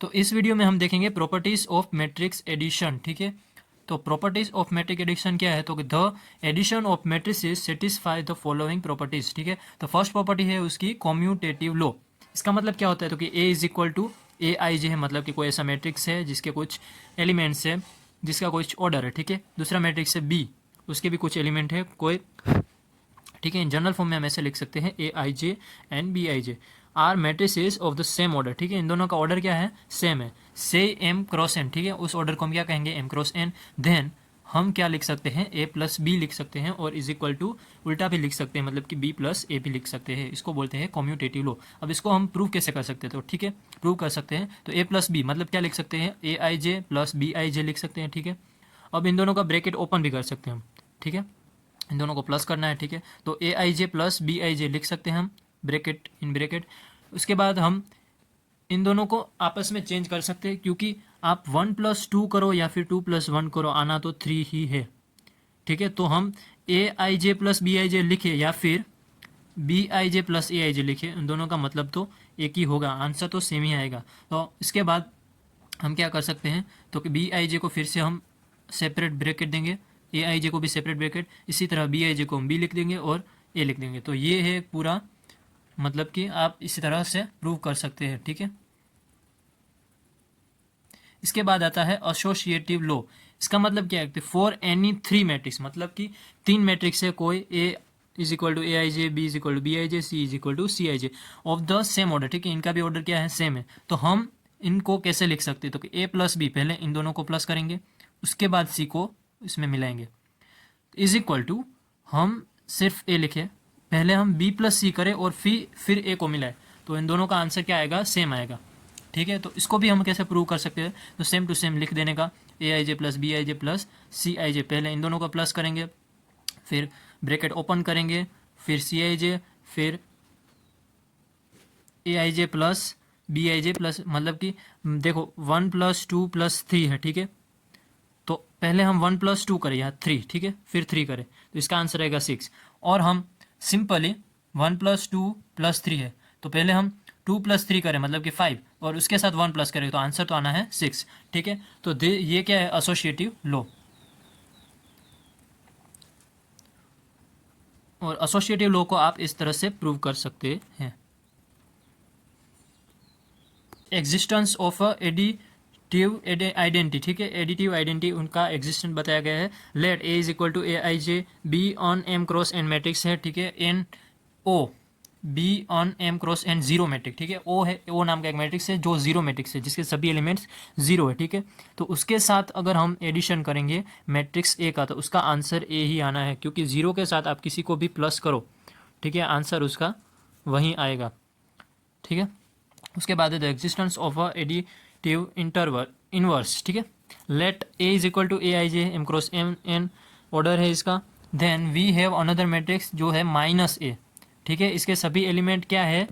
तो इस वीडियो में हम देखेंगे प्रॉपर्टीज ऑफ मैट्रिक्स एडिशन। ठीक है, तो प्रॉपर्टीज ऑफ मैट्रिक एडिशन क्या है, तो the addition of matrices satisfy the following properties. ठीक है, तो फर्स्ट प्रॉपर्टी है उसकी कॉम्यूटेटिव लॉ। इसका मतलब क्या होता है, तो कि ए is equal to A I जे है, मतलब कि कोई ऐसा मैट्रिक्स है जिसके कुछ एलिमेंट्स है, जिसका कुछ ऑर्डर है। ठीक है, दूसरा मैट्रिक्स है बी, उसके भी कुछ एलिमेंट है कोई। ठीक है, इन जनरल फॉर्म में हम ऐसे लिख सकते हैं A I J and B I J are matrices of the same order. ठीक है, इन दोनों का ऑर्डर क्या है, सेम है, से एम क्रॉस एन। ठीक है, उस ऑर्डर को हम क्या कहेंगे, एम क्रॉस एन। देन हम क्या लिख सकते हैं, ए प्लस बी लिख सकते हैं, और इज इक्वल टू उल्टा भी लिख सकते हैं, मतलब कि बी प्लस ए भी लिख सकते हैं। इसको बोलते हैं कॉम्यूटेटिव लॉ। अब इसको हम प्रूव कैसे कर सकते हैं, तो ठीक है, प्रूव कर सकते हैं। तो ए प्लस बी मतलब क्या लिख सकते हैं, A I J plus B I जे लिख सकते हैं। ठीक है, अब इन दोनों का ब्रैकेट ओपन भी कर सकते हैं हम। ठीक है, इन दोनों को प्लस करना है। ठीक है, तो ए I J plus B I जे लिख सकते हैं हम, ब्रैकेट इन ब्रैकेट। उसके बाद हम इन दोनों को आपस में चेंज कर सकते हैं, क्योंकि आप 1+2 करो या फिर 2+1 करो, आना तो 3 ही है। ठीक है, तो हम ए I J plus B I जे लिखे या फिर B I J plus A I जे लिखे, इन दोनों का मतलब तो एक ही होगा, आंसर तो सेम ही आएगा। तो इसके बाद हम क्या कर सकते हैं, तो कि बी आई जे को फिर से हम सेपरेट ब्रैकेट देंगे, ए आई जे को भी सेपरेट ब्रैकेट, इसी तरह बी आई जे को हम बी लिख देंगे और ए लिख देंगे। तो ये है पूरा, मतलब कि आप इसी तरह से प्रूव कर सकते हैं। ठीक है, इसके बाद आता है एसोसिएटिव लॉ। इसका मतलब क्या है, फॉर एनी 3 मैट्रिक्स, मतलब कि 3 मैट्रिक्स है कोई, A is equal to A I J, B is equal to B I J, C is equal to C I J of the same order. ठीक है, इनका भी ऑर्डर क्या है, सेम है। तो हम इनको कैसे लिख सकते हैं, तो कि ए प्लस बी, पहले इन दोनों को प्लस करेंगे, उसके बाद सी को इसमें मिलाएंगे, इज इक्वल टू हम सिर्फ ए लिखे, पहले हम बी प्लस सी करें और फिर ए को मिलाए, तो इन दोनों का आंसर क्या आएगा, सेम आएगा। ठीक है, तो इसको भी हम कैसे प्रूव कर सकते हैं, तो सेम टू सेम लिख देने का, A I J plus B I J plus C I J, पहले इन दोनों को प्लस करेंगे, फिर ब्रैकेट ओपन करेंगे, फिर सी आई जे, फिर A I J plus B I J plus, मतलब कि देखो 1+2+3 है। ठीक है, तो पहले हम 1+2 करें यहाँ 3, ठीक है, फिर 3 करें, तो इसका आंसर आएगा 6। और हम सिंपली 1+2+3 है, तो पहले हम 2+3 करें, मतलब कि 5, और उसके साथ 1 प्लस करें, तो आंसर तो आना है 6। ठीक है, तो ये क्या है, एसोसिएटिव लॉ। और एसोसिएटिव लॉ को आप इस तरह से प्रूव कर सकते हैं। Existence of additive identity. ठीक है, एडिटिव आइडेंटिटी उनका एग्जिस्टेंस बताया गया है। Let A is equal to A I J be on M cross N matrix है। ठीक है, and O be on M cross N zero matrix. ठीक है, ओ है, ओ नाम का एक मैट्रिक्स है जो जीरो मैट्रिक्स है, जिसके सभी एलिमेंट्स जीरो है। ठीक है, तो उसके साथ अगर हम एडिशन करेंगे मैट्रिक्स ए का, तो उसका आंसर ए ही आना है, क्योंकि जीरो के साथ आप किसी को भी प्लस करो, ठीक है, आंसर उसका वहीं आएगा। ठीक है, उसके बाद है the existence of a additive interval inverse. ठीक है, let A is equal to A I J M cross M N order है इसका। Then we have another matrix जो है माइनस ए। ठीक है, इसके सभी एलिमेंट क्या है,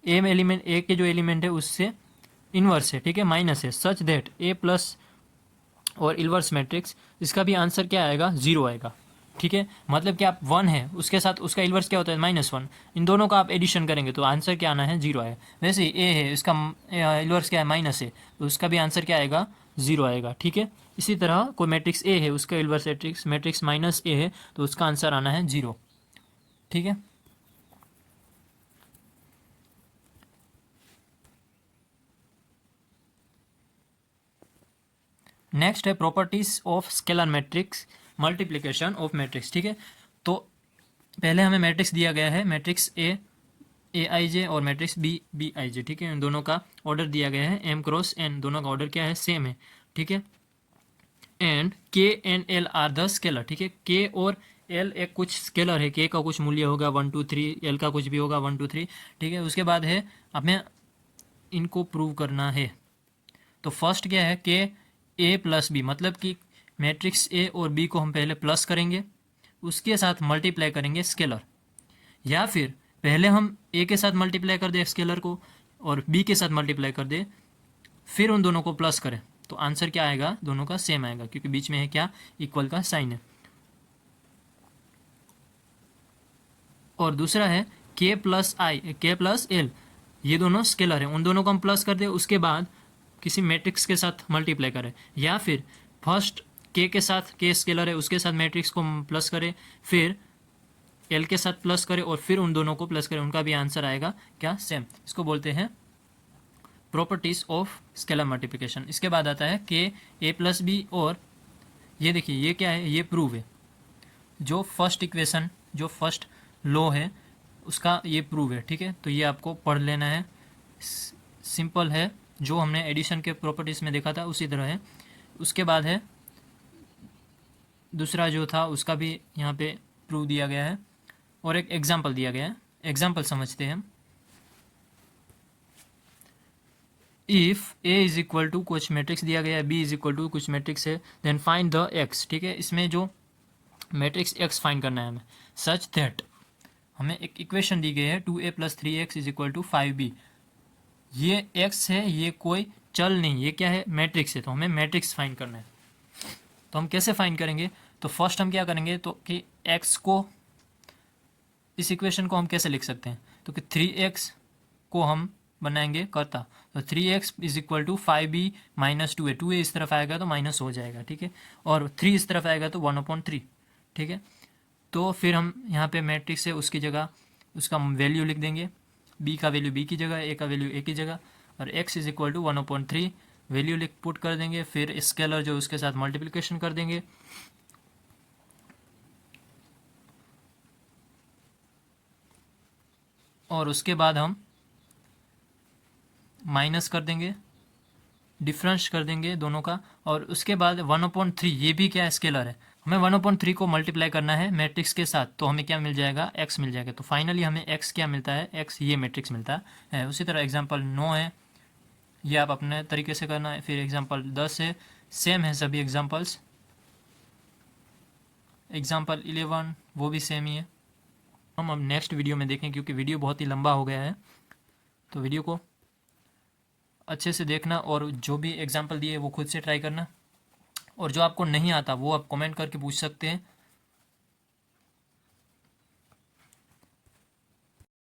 ए में एलिमेंट, ए के जो एलिमेंट है उससे इनवर्स है। ठीक है, माइनस है, सच दैट ए प्लस और इनवर्स मैट्रिक्स, इसका भी आंसर क्या आएगा, जीरो आएगा। ठीक है, मतलब कि आप 1 है, उसके साथ उसका इनवर्स क्या होता है, -1, इन दोनों का आप एडिशन करेंगे तो आंसर क्या आना है, जीरो आएगा। वैसे ही ए है, इसका इनवर्स क्या है, माइनस है, तो उसका भी आंसर क्या आएगा, जीरो आएगा। ठीक है, इसी तरह कोई मैट्रिक्स ए है, उसका इनवर्स मैट्रिक्स माइनस ए है, तो उसका आंसर आना है जीरो। ठीक है, नेक्स्ट है properties of scalar matrix, multiplication of matrix. ठीक है, तो पहले हमें मैट्रिक्स दिया गया है, मैट्रिक्स ए आई जे और मैट्रिक्स बी बी आई जे। ठीक है, इन दोनों का ऑर्डर दिया गया है एम क्रॉस एन, दोनों का ऑर्डर क्या है, सेम है। ठीक है, एंड के and L R the scalar. ठीक है, के और एल एक कुछ स्केलर है, के का कुछ मूल्य होगा 1 2 3, एल का कुछ भी होगा 1 2 3। ठीक है, उसके बाद है हमें इनको प्रूव करना है। तो फर्स्ट क्या है, के ए प्लस बी, मतलब कि मैट्रिक्स ए और बी को हम पहले प्लस करेंगे, उसके साथ मल्टीप्लाई करेंगे स्केलर, या फिर पहले हम ए के साथ मल्टीप्लाई कर दे स्केलर को और बी के साथ मल्टीप्लाई कर दे, फिर उन दोनों को प्लस करें, तो आंसर क्या आएगा, दोनों का सेम आएगा, क्योंकि बीच में है क्या, इक्वल का साइन है। और दूसरा है के प्लस आई, के प्लस एल, ये दोनों स्केलर है, उन दोनों को हम प्लस कर दे, उसके बाद किसी मैट्रिक्स के साथ मल्टीप्लाई करें, या फिर फर्स्ट के साथ, के स्केलर है उसके साथ मैट्रिक्स को प्लस करें, फिर एल के साथ प्लस करें और फिर उन दोनों को प्लस करें, उनका भी आंसर आएगा क्या, सेम। इसको बोलते हैं प्रॉपर्टीज ऑफ स्केलर मल्टीप्लिकेशन। इसके बाद आता है के ए प्लस बी, और ये देखिए ये क्या है, ये प्रूव है। जो फर्स्ट इक्वेशन, जो फर्स्ट लॉ है उसका ये प्रूव है, ठीक है। तो ये आपको पढ़ लेना है, सिंपल है, जो हमने एडिशन के प्रॉपर्टीज़ में देखा था उसी तरह है। उसके बाद है दूसरा जो था उसका भी यहाँ पे प्रूव दिया गया है, और एक एग्जाम्पल दिया गया है। एग्जाम्पल समझते हैं हम। If A is equal to कुछ मैट्रिक्स दिया गया है, बी इज इक्वल टू कुछ मैट्रिक्स है, देन फाइंड द एक्स, ठीक है। इसमें जो मैट्रिक्स एक्स फाइंड करना है हमें, सच दैट हमें एक इक्वेशन दी गई है 2a + 3x is equal to 5b। ये x है, ये कोई चल नहीं, ये क्या है, मैट्रिक्स है। तो हमें मैट्रिक्स फाइंड करना है। तो हम कैसे फाइंड करेंगे, तो फर्स्ट हम क्या करेंगे, तो कि x को, इस इक्वेशन को हम कैसे लिख सकते हैं, तो कि 3x को हम बनाएंगे करता, तो 3x is equal to 5b - 2a। 2a इस तरफ आएगा तो माइनस हो जाएगा, ठीक है, और 3 इस तरफ आएगा तो 1/3, ठीक है। तो फिर हम यहाँ पे मैट्रिक्स है उसकी जगह उसका वैल्यू लिख देंगे, b का वैल्यू b की जगह, a का वैल्यू a की जगह, और x is equal to 1/3 value लिख पुट कर देंगे, फिर स्केलर जो उसके साथ मल्टीप्लिकेशन कर देंगे, और उसके बाद हम माइनस कर देंगे, डिफरेंस कर देंगे दोनों का, और उसके बाद 1/3, ये भी क्या स्केलर है, हमें 1/3 को मल्टीप्लाई करना है मैट्रिक्स के साथ, तो हमें क्या मिल जाएगा, x मिल जाएगा। तो फाइनली हमें x क्या मिलता है, x ये मैट्रिक्स मिलता है। उसी तरह एग्जांपल 9 है, ये आप अपने तरीके से करना है। फिर एग्जांपल 10 है, सेम है सभी एग्जांपल्स। एग्जांपल 11 वो भी सेम ही है। हम अब नेक्स्ट वीडियो में देखें, क्योंकि वीडियो बहुत ही लंबा हो गया है, तो वीडियो को अच्छे से देखना, और जो भी एग्जांपल दिए वो खुद से ट्राई करना, और जो आपको नहीं आता वो आप कमेंट करके पूछ सकते हैं।